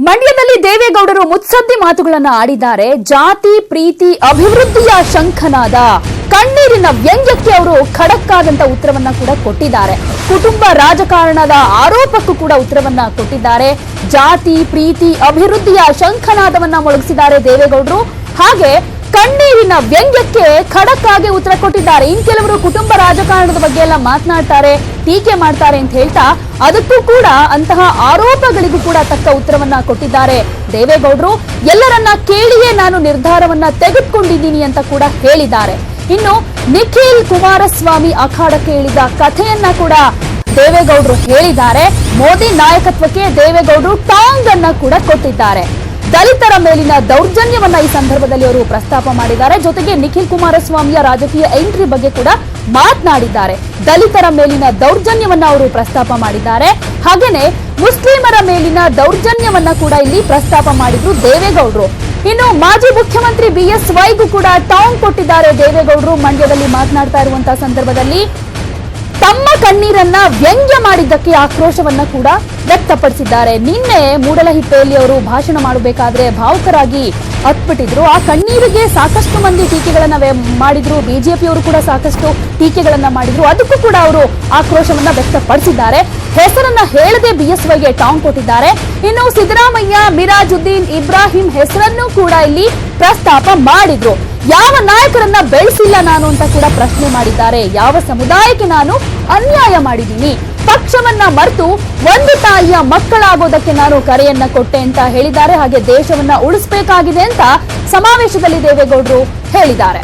ಮಂಡ್ಯದಲ್ಲಿ ದೇವೇಗೌಡರು ಮುತ್ಸದ್ದಿ ಮಾತುಗಳನ್ನು ಆಡಿದ್ದಾರೆ. ಜಾತಿ ಪ್ರೀತಿ ಅಭಿವೃದ್ಧಿಯ ಶಂಖನಾದ ಕಣ್ಣೀರಿನ ವ್ಯಂಗ್ಯಕ್ಕೆ ಅವರು ಖಡಕ್ ಆದಂತ ಉತ್ತರವನ್ನ ಕೂಡ ಕೊಟ್ಟಿದ್ದಾರೆ. ಕುಟುಂಬ ರಾಜಕಾರಣದ ಆರೋಪಕ್ಕೂ ಕೂಡ ಉತ್ತರವನ್ನ ಕೊಟ್ಟಿದ್ದಾರೆ. ಜಾತಿ ಪ್ರೀತಿ ಅಭಿವೃದ್ಧಿಯ ಶಂಖನಾದವನ್ನ ಮೊಳಗಿಸಿದ್ದಾರೆ ದೇವೇಗೌಡರು. ಹಾಗೆ ಕಣ್ಣೀರಿನ ವ್ಯಂಗ್ಯಕ್ಕೆ ಖಡಕ್ ಆಗಿ ಉತ್ತರ ಕೊಟ್ಟಿದ್ದಾರೆ. ಇನ್ ಕೆಲವರು ಕುಟುಂಬ ರಾಜಕಾರಣದ ಬಗ್ಗೆ ಎಲ್ಲ ಮಾತನಾಡ್ತಾರೆ, ಟೀಕೆ ಮಾಡ್ತಾರೆ ಅಂತ ಹೇಳ್ತಾ ಅದಕ್ಕೂ ಕೂಡ ಅಂತಹ ಆರೋಪಗಳಿಗೂ ಕೂಡ ತಕ್ಕ ಉತ್ತರವನ್ನ ಕೊಟ್ಟಿದ್ದಾರೆ ದೇವೇಗೌಡರು. ಎಲ್ಲರನ್ನ ಕೇಳಿಯೇ ನಾನು ನಿರ್ಧಾರವನ್ನ ತೆಗೆದುಕೊಂಡಿದ್ದೀನಿ ಅಂತ ಕೂಡ ಹೇಳಿದ್ದಾರೆ. ಇನ್ನು ನಿಖಿಲ್ ಕುಮಾರಸ್ವಾಮಿ ಅಖಾಡಕ್ಕೆ ಇಳಿದ ಕಥೆಯನ್ನ ಕೂಡ ದೇವೇಗೌಡರು ಹೇಳಿದ್ದಾರೆ. ಮೋದಿ ನಾಯಕತ್ವಕ್ಕೆ ದೇವೇಗೌಡರು ಟಾಂಗ್ ಅನ್ನ ಕೂಡ ಕೊಟ್ಟಿದ್ದಾರೆ. ದಲಿತರ ಮೇಲಿನ ದೌರ್ಜನ್ಯವನ್ನ ಈ ಸಂದರ್ಭದಲ್ಲಿ ಅವರು ಪ್ರಸ್ತಾಪ ಮಾಡಿದ್ದಾರೆ. ಜೊತೆಗೆ ನಿಖಿಲ್ ಕುಮಾರಸ್ವಾಮಿಯ ರಾಜಕೀಯ ಎಂಟ್ರಿ ಬಗ್ಗೆ ಕೂಡ ಮಾತನಾಡಿದ್ದಾರೆ. ದಲಿತರ ಮೇಲಿನ ದೌರ್ಜನ್ಯವನ್ನ ಅವರು ಪ್ರಸ್ತಾಪ ಮಾಡಿದ್ದಾರೆ. ಹಾಗೇನೆ ಮುಸ್ಲಿಮರ ಮೇಲಿನ ದೌರ್ಜನ್ಯವನ್ನ ಕೂಡ ಇಲ್ಲಿ ಪ್ರಸ್ತಾಪ ಮಾಡಿದ್ರು ದೇವೇಗೌಡರು. ಇನ್ನು ಮಾಜಿ ಮುಖ್ಯಮಂತ್ರಿ BSYಗೂ ಕೂಡ ಟಾಂಗ್ ಕೊಟ್ಟಿದ್ದಾರೆ ದೇವೇಗೌಡರು. ಮಂಡ್ಯದಲ್ಲಿ ಮಾತನಾಡ್ತಾ ಇರುವಂತಹ ಸಂದರ್ಭದಲ್ಲಿ ತಮ್ಮ ಕಣ್ಣೀರನ್ನ ವ್ಯಂಗ್ಯ ಮಾಡಿದ್ದಕ್ಕೆ ಆಕ್ರೋಶವನ್ನ ಕೂಡ ವ್ಯಕ್ತಪಡಿಸಿದ್ದಾರೆ. ನಿನ್ನೆ ಮೂಡಲಹಿಪ್ಪೆಯಲ್ಲಿ ಅವರು ಭಾಷಣ ಮಾಡಬೇಕಾದ್ರೆ ಭಾವುಕರಾಗಿ ಅತ್ಬಿಟ್ಟಿದ್ರು. ಆ ಕಣ್ಣೀರಿಗೆ ಸಾಕಷ್ಟು ಮಂದಿ ಟೀಕೆಗಳನ್ನ ಮಾಡಿದ್ರು. ಬಿಜೆಪಿಯವರು ಕೂಡ ಸಾಕಷ್ಟು ಟೀಕೆಗಳನ್ನ ಮಾಡಿದ್ರು. ಅದಕ್ಕೂ ಕೂಡ ಅವರು ಆಕ್ರೋಶವನ್ನ ವ್ಯಕ್ತಪಡಿಸಿದ್ದಾರೆ. ಹೆಸರನ್ನ ಹೇಳದೆ BSYಗೆ ಟಾಂಗ್ ಕೊಟ್ಟಿದ್ದಾರೆ. ಇನ್ನು ಸಿದ್ದರಾಮಯ್ಯ, ಮಿರಾಜುದ್ದೀನ್ ಇಬ್ರಾಹಿಂ ಹೆಸರನ್ನು ಕೂಡ ಇಲ್ಲಿ ಪ್ರಸ್ತಾಪ ಮಾಡಿದ್ರು. ಯಾವ ನಾಯಕರನ್ನ ಬೆಳೆಸಿಲ್ಲ ನಾನು ಅಂತ ಕೂಡ ಪ್ರಶ್ನೆ ಮಾಡಿದ್ದಾರೆ. ಯಾವ ಸಮುದಾಯಕ್ಕೆ ನಾನು ಅನ್ಯಾಯ ಮಾಡಿದ್ದೀನಿ, ಪಕ್ಷವನ್ನ ಮರೆತು ಒಂದು ತಾಯಿಯ ಮಕ್ಕಳಾಗೋದಕ್ಕೆ ನಾನು ಕರೆಯನ್ನ ಕೊಟ್ಟೆ ಅಂತ ಹೇಳಿದ್ದಾರೆ. ಹಾಗೆ ದೇಶವನ್ನ ಉಳಿಸಬೇಕಾಗಿದೆ ಅಂತ ಸಮಾವೇಶದಲ್ಲಿ ದೇವೇಗೌಡರು ಹೇಳಿದ್ದಾರೆ.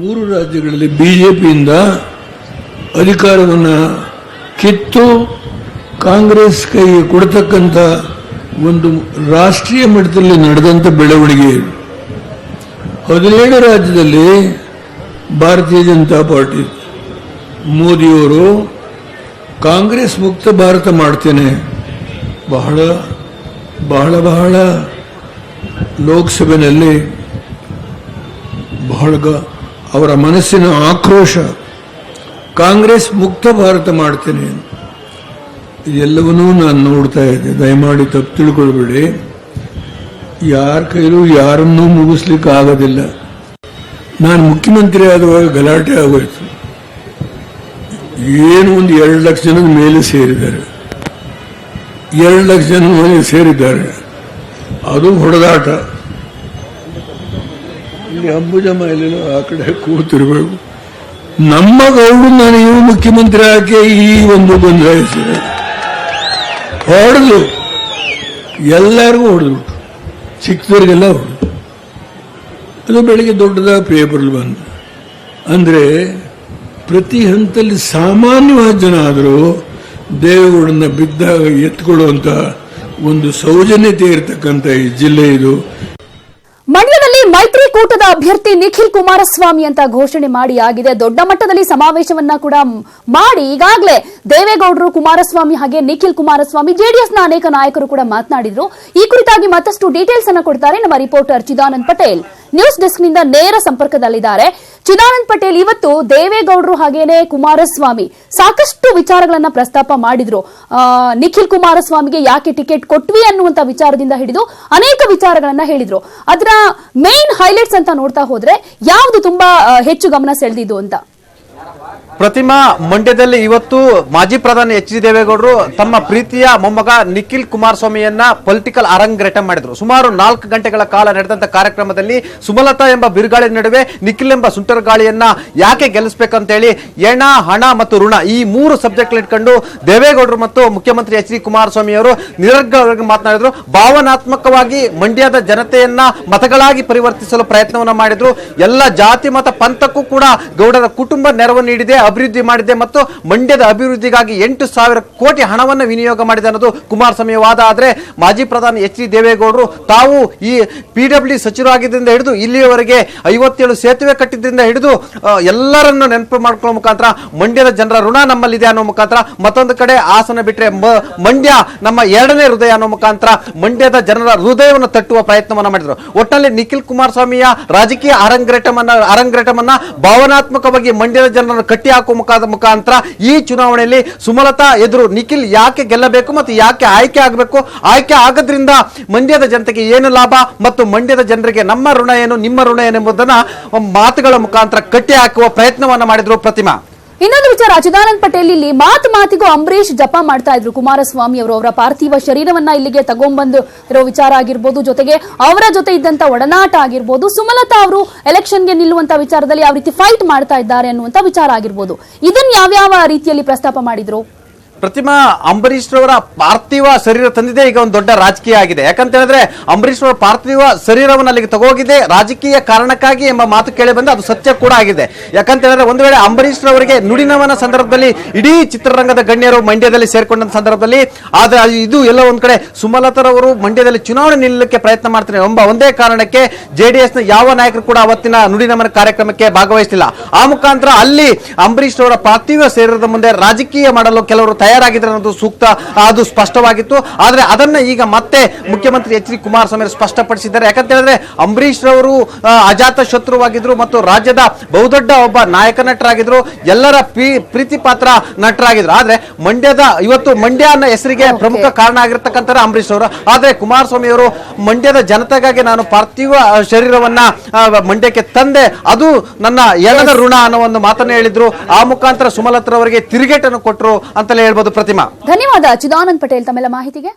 ಮೂರು ರಾಜ್ಯಗಳಲ್ಲಿ ಬಿಜೆಪಿಯಿಂದ ಅಧಿಕಾರವನ್ನು ಕಿತ್ತು ಕಾಂಗ್ರೆಸ್ ಕೈಗೆ ಕೊಡತಕ್ಕಂಥ ಒಂದು ರಾಷ್ಟ್ರೀಯ ಮಟ್ಟದಲ್ಲಿ ನಡೆದಂಥ ಬೆಳವಣಿಗೆ. 17 ರಾಜ್ಯದಲ್ಲಿ ಭಾರತೀಯ ಜನತಾ ಪಾರ್ಟಿ ಮೋದಿಯವರು ಕಾಂಗ್ರೆಸ್ ಮುಕ್ತ ಭಾರತ ಮಾಡ್ತೇನೆ, ಬಹಳ ಬಹಳ ಬಹಳ ಲೋಕಸಭೆಯಲ್ಲಿ ಬಹಳ ಅವರ ಮನಸ್ಸಿನ ಆಕ್ರೋಶ, ಕಾಂಗ್ರೆಸ್ ಮುಕ್ತ ಭಾರತ ಮಾಡ್ತೇನೆ, ಇದೆಲ್ಲವನ್ನೂ ನಾನು ನೋಡ್ತಾ ಇದ್ದೆ. ದಯಮಾಡಿ ತಪ್ಪು ತಿಳ್ಕೊಳ್ಬೇಡಿ. ಯಾರ ಕೈಲೂ ಯಾರನ್ನೂ ಮುಗಿಸ್ಲಿಕ್ಕೆ ಆಗೋದಿಲ್ಲ. ನಾನು ಮುಖ್ಯಮಂತ್ರಿ ಆಗುವಾಗ ಗಲಾಟೆ ಆಗೋಯ್ತು. ಏನು ಒಂದು 2 ಲಕ್ಷ ಜನದ ಮೇಲೆ ಸೇರಿದ್ದಾರೆ, 2 ಲಕ್ಷ ಜನ ಮೇಲೆ ಸೇರಿದ್ದಾರೆ. ಅದು ಹೊಡೆದಾಟ. ಇಲ್ಲಿ ಅಂಬುಜಮ್ಮ ಎಲ್ಲೋ ಆ ಕಡೆ ಕೂತಿರ್ಬೇಕು. ನಮ್ಮ ಗೌಡು ನನಗೆ ಮುಖ್ಯಮಂತ್ರಿ ಆಕೆ ಈ ಒಂದು ಗೊಂದಲಿಸಿದೆ. ಹೊಡೆದು ಎಲ್ಲರಿಗೂ ಹೊಡೆದು, ಚಿಕ್ಕದವ್ರಿಗೆಲ್ಲ ಹೊಡೆದು. ಅದು ಬೆಳಿಗ್ಗೆ ದೊಡ್ಡದಾಗಿ ಪೇಪರ್ಲಿ ಬಂದು. ಅಂದರೆ ಪ್ರತಿ ಹಂತದಲ್ಲಿ ಸಾಮಾನ್ಯವಾದ ಜನ ಆದರೂ ದೇವೇಗೌಡನ ಬಿದ್ದಾಗ ಎತ್ಕೊಳ್ಳುವಂಥ ಒಂದು ಸೌಜನ್ಯತೆ ಇರತಕ್ಕಂಥ ಈ ಜಿಲ್ಲೆ ಇದು. ಮಂಡ್ಯದಲ್ಲಿ ಮೈತ್ರಿಕೂಟದ ಅಭ್ಯರ್ಥಿ ನಿಖಿಲ್ ಕುಮಾರಸ್ವಾಮಿ ಅಂತ ಘೋಷಣೆ ಮಾಡಿ ಆಗಿದೆ. ದೊಡ್ಡ ಮಟ್ಟದಲ್ಲಿ ಸಮಾವೇಶವನ್ನ ಕೂಡ ಮಾಡಿ ಈಗಾಗಲೇ ದೇವೇಗೌಡರು, ಕುಮಾರಸ್ವಾಮಿ ಹಾಗೆ ನಿಖಿಲ್ ಕುಮಾರಸ್ವಾಮಿ, ಜೆಡಿಎಸ್ನ ಅನೇಕ ನಾಯಕರು ಕೂಡ ಮಾತನಾಡಿದ್ರು. ಈ ಕುರಿತಾಗಿ ಮತ್ತಷ್ಟು ಡೀಟೇಲ್ಸ್ ಅನ್ನು ಕೊಡ್ತಾರೆ ನಮ್ಮ reporter Chidanand Patel. News desk ನಿಂದ ನೇರ ಸಂಪರ್ಕದಲ್ಲಿದ್ದಾರೆ. ಚಿದಾನಂದ್ ಪಟೇಲ್, ಇವತ್ತು ದೇವೇಗೌಡರು ಹಾಗೇನೆ ಕುಮಾರಸ್ವಾಮಿ ಸಾಕಷ್ಟು ವಿಚಾರಗಳನ್ನ ಪ್ರಸ್ತಾಪ ಮಾಡಿದ್ರು. ನಿಖಿಲ್ ಕುಮಾರಸ್ವಾಮಿಗೆ ಯಾಕೆ ಟಿಕೆಟ್ ಕೊಟ್ವಿ ಅನ್ನುವಂತ ವಿಚಾರದಿಂದ ಹಿಡಿದು ಅನೇಕ ವಿಚಾರಗಳನ್ನ ಹೇಳಿದ್ರು. ಅದರ ಮೇನ್ ಹೈಲೈಟ್ಸ್ ಅಂತ ನೋಡ್ತಾ ಹೋದ್ರೆ ಯಾವುದು ತುಂಬಾ ಹೆಚ್ಚು ಗಮನ ಸೆಳೆದಿದ್ದು ಅಂತ? ಪ್ರತಿಮಾ, ಮಂಡ್ಯದಲ್ಲಿ ಇವತ್ತು ಮಾಜಿ ಪ್ರಧಾನಿ HD ದೇವೇಗೌಡರು ತಮ್ಮ ಪ್ರೀತಿಯ ಮೊಮ್ಮಗ ನಿಖಿಲ್ ಕುಮಾರಸ್ವಾಮಿಯನ್ನ ಪೊಲಿಟಿಕಲ್ ಅರಂಗೇಟ ಮಾಡಿದ್ರು. ಸುಮಾರು 4 ಗಂಟೆಗಳ ಕಾಲ ನಡೆದಂತ ಕಾರ್ಯಕ್ರಮದಲ್ಲಿ ಸುಮಲತಾ ಎಂಬ ಬಿರುಗಾಳಿ ನಡುವೆ ನಿಖಿಲ್ ಎಂಬ ಸುಂಟರ್ ಗಾಳಿಯನ್ನ ಯಾಕೆ ಗೆಲ್ಲಿಸಬೇಕಂತ ಹೇಳಿ ಎಣ, ಹಣ ಮತ್ತು ಋಣ ಈ 3 ಸಬ್ಜೆಕ್ಟ್ ಇಟ್ಕೊಂಡು ದೇವೇಗೌಡರು ಮತ್ತು ಮುಖ್ಯಮಂತ್ರಿ HD ಕುಮಾರಸ್ವಾಮಿ ಅವರು ನಿರರ್ಗಳವಾಗಿ ಮಾತನಾಡಿದ್ರು. ಭಾವನಾತ್ಮಕವಾಗಿ ಮಂಡ್ಯದ ಜನತೆಯನ್ನ ಮತಗಳಾಗಿ ಪರಿವರ್ತಿಸಲು ಪ್ರಯತ್ನವನ್ನ ಮಾಡಿದ್ರು. ಎಲ್ಲ ಜಾತಿ ಮತ ಪಂಥಕ್ಕೂ ಕೂಡ ಗೌಡರ ಕುಟುಂಬ ನೆರವು ನೀಡಿದೆ ಮಾಡಿದೆ, ಅಭಿವೃದ್ಧಿ ಮಾಡಿದೆ ಮತ್ತು ಮಂಡ್ಯದ ಅಭಿವೃದ್ಧಿಗಾಗಿ 8,000 ಕೋಟಿ ಹಣವನ್ನು ವಿನಿಯೋಗ ಮಾಡಿದೆ ಅನ್ನೋದು ಕುಮಾರಸ್ವಾಮಿ ವಾದ. ಆದ್ರೆ ಮಾಜಿ ಪ್ರಧಾನಿ ಎಚ್ ಡಿ ದೇವೇಗೌಡರು ತಾವು ಈ PWD ಸಚಿವರಾಗಿದ್ದರಿಂದ ಹಿಡಿದು ಇಲ್ಲಿಯವರೆಗೆ 57 ಸೇತುವೆ ಕಟ್ಟಿದ್ರಿಂದ ಹಿಡಿದು ಎಲ್ಲರನ್ನು ನೆನಪು ಮಾಡ್ಕೊಳ್ಳೋ ಮುಖಾಂತರ ಮಂಡ್ಯದ ಜನರ ಋಣ ನಮ್ಮಲ್ಲಿದೆ ಅನ್ನೋ ಮುಖಾಂತರ, ಮತ್ತೊಂದು ಕಡೆ ಹಾಸನ ಬಿಟ್ರೆ ಮಂಡ್ಯ ನಮ್ಮ ಎರಡನೇ ಹೃದಯ ಅನ್ನೋ ಮುಖಾಂತರ ಮಂಡ್ಯದ ಜನರ ಹೃದಯವನ್ನು ತಟ್ಟುವ ಪ್ರಯತ್ನವನ್ನ ಮಾಡಿದ್ರು. ಒಟ್ಟಿನಲ್ಲಿ ನಿಖಿಲ್ ಕುಮಾರಸ್ವಾಮಿಯ ರಾಜಕೀಯ ಅರಂಗ್ರೇಟಮನ್ನ ಭಾವನಾತ್ಮಕವಾಗಿ ಮಂಡ್ಯದ ಜನರನ್ನು ಕಟ್ಟಿ ಹಾಕುವ ಮುಖಾಂತರ ಈ ಚುನಾವಣೆಯಲ್ಲಿ ಸುಮಲತಾ ಎದುರು ನಿಖಿಲ್ ಯಾಕೆ ಗೆಲ್ಲಬೇಕು ಮತ್ತು ಯಾಕೆ ಆಯ್ಕೆ ಆಗಬೇಕು, ಆಯ್ಕೆ ಆಗೋದ್ರಿಂದ ಮಂಡ್ಯದ ಜನತೆಗೆ ಏನು ಲಾಭ ಮತ್ತು ಮಂಡ್ಯದ ಜನರಿಗೆ ನಮ್ಮ ಋಣ ಏನು, ನಿಮ್ಮ ಋಣ ಏನು ಎಂಬುದನ್ನ ಮಾತುಗಳ ಮುಖಾಂತರ ಕಟ್ಟಿ ಹಾಕುವ ಪ್ರಯತ್ನವನ್ನ ಮಾಡಿದ್ರು ಪ್ರತಿಮಾ. ಇನ್ನೊಂದು ವಿಚಾರ, ಚಿದಾನಂದ್ ಪಟೇಲ್ ಇಲ್ಲಿ ಮಾತಿಗೂ ಅಂಬರೀಶ್ ಜಪ ಮಾಡ್ತಾ ಇದ್ರು ಕುಮಾರಸ್ವಾಮಿ ಅವರು. ಅವರ ಪಾರ್ಥಿವ ಶರೀರವನ್ನ ಇಲ್ಲಿಗೆ ತಗೊಂಡ್ಬಂದು ಇರೋ ವಿಚಾರ ಆಗಿರ್ಬೋದು, ಜೊತೆಗೆ ಅವರ ಜೊತೆ ಇದ್ದಂತ ಒಡನಾಟ ಆಗಿರ್ಬೋದು, ಸುಮಲತಾ ಅವರು ಎಲೆಕ್ಷನ್ಗೆ ನಿಲ್ಲುವಂತ ವಿಚಾರದಲ್ಲಿ ಯಾವ ರೀತಿ ಫೈಟ್ ಮಾಡ್ತಾ ಇದ್ದಾರೆ ಅನ್ನುವಂತ ವಿಚಾರ ಆಗಿರ್ಬೋದು, ಇದನ್ನ ಯಾವ್ಯಾವ ರೀತಿಯಲ್ಲಿ ಪ್ರಸ್ತಾಪ ಮಾಡಿದ್ರು? ಪ್ರತಿಮಾ, ಅಂಬರೀಶ್ ರವರ ಪಾರ್ಥಿವ ಶರೀರ ತಂದಿದೆ ಈಗ ಒಂದು ದೊಡ್ಡ ರಾಜಕೀಯ ಆಗಿದೆ. ಯಾಕಂತ ಹೇಳಿದ್ರೆ ಅಂಬರೀಶ್ ರವರ ಪಾರ್ಥಿವ ಶರೀರವನ್ನು ಅಲ್ಲಿಗೆ ತಗೋಗಿದೆ ರಾಜಕೀಯ ಕಾರಣಕ್ಕಾಗಿ ಎಂಬ ಮಾತು ಕೇಳಿ ಬಂದು ಅದು ಸತ್ಯ ಕೂಡ ಆಗಿದೆ. ಯಾಕಂತ ಹೇಳಿದ್ರೆ ಒಂದು ವೇಳೆ ಅಂಬರೀಶ್ ರವರಿಗೆ ನುಡಿನವನ ಸಂದರ್ಭದಲ್ಲಿ ಇಡೀ ಚಿತ್ರರಂಗದ ಗಣ್ಯರು ಮಂಡ್ಯದಲ್ಲಿ ಸೇರ್ಕೊಂಡ ಸಂದರ್ಭದಲ್ಲಿ, ಆದ್ರೆ ಇದು ಎಲ್ಲ ಒಂದ್ ಕಡೆ ಸುಮಲತಾರವರು ಮಂಡ್ಯದಲ್ಲಿ ಚುನಾವಣೆ ನಿಲ್ಲಕ್ಕೆ ಪ್ರಯತ್ನ ಮಾಡ್ತಾರೆ ಎಂಬ ಒಂದೇ ಕಾರಣಕ್ಕೆ JDS ನ ಯಾವ ನಾಯಕರು ಕೂಡ ಅವತ್ತಿನ ನುಡಿನಮನ ಕಾರ್ಯಕ್ರಮಕ್ಕೆ ಭಾಗವಹಿಸಲಿಲ್ಲ. ಆ ಮುಖಾಂತರ ಅಲ್ಲಿ ಅಂಬರೀಶ್ ರವರ ಪಾರ್ಥಿವ ಶರೀರದ ಮುಂದೆ ರಾಜಕೀಯ ಮಾಡಲು ಕೆಲವರು ತಯಾರಾಗಿದ್ದಾರೆ ಅನ್ನೋದು ಸೂಕ್ತ, ಅದು ಸ್ಪಷ್ಟವಾಗಿತ್ತು. ಆದ್ರೆ ಅದನ್ನ ಈಗ ಮತ್ತೆ ಮುಖ್ಯಮಂತ್ರಿ ಎಚ್ ಡಿ ಕುಮಾರಸ್ವಾಮಿ ಸ್ಪಷ್ಟಪಡಿಸಿದ್ದಾರೆ. ಯಾಕಂತ ಹೇಳಿದ್ರೆ ಅಂಬರೀಶ್ ರವರು ಅಜಾತ ಶತ್ರುವಾಗಿದ್ರು ಮತ್ತು ರಾಜ್ಯದ ಬಹುದೊಡ್ಡ ಒಬ್ಬ ನಾಯಕ ನಟರಾಗಿದ್ರು, ಎಲ್ಲರ ಪ್ರೀತಿ ಪಾತ್ರ ನಟರಾಗಿದ್ರು. ಆದ್ರೆ ಇವತ್ತು ಮಂಡ್ಯ ಅನ್ನೋ ಹೆಸರಿಗೆ ಪ್ರಮುಖ ಕಾರಣ ಆಗಿರ್ತಕ್ಕಂಥ ಅಂಬರೀಶ್ ಅವರು. ಆದ್ರೆ ಕುಮಾರಸ್ವಾಮಿ ಅವರು ಮಂಡ್ಯದ ಜನತೆಗಾಗಿ ನಾನು ಪಾರ್ಥಿವ ಶರೀರವನ್ನ ಮಂಡ್ಯಕ್ಕೆ ತಂದೆ, ಅದು ನನ್ನ ಎಳದ ಋಣ ಅನ್ನೋ ಒಂದು ಮಾತನ್ನ ಹೇಳಿದ್ರು. ಆ ಮುಖಾಂತರ ಸುಮಲತಾ ಅವರಿಗೆ ತಿರುಗೇಟನ್ನು ಕೊಟ್ಟರು ಅಂತಲೇ ಹೇಳ್ಬೋದು ಪ್ರತಿಮಾ. ಧನ್ಯವಾದ ಚಿದಾನಂದ್ ಪಟೇಲ್ ತಮ್ಮೆಲ್ಲ ಮಾಹಿತಿಗೆ.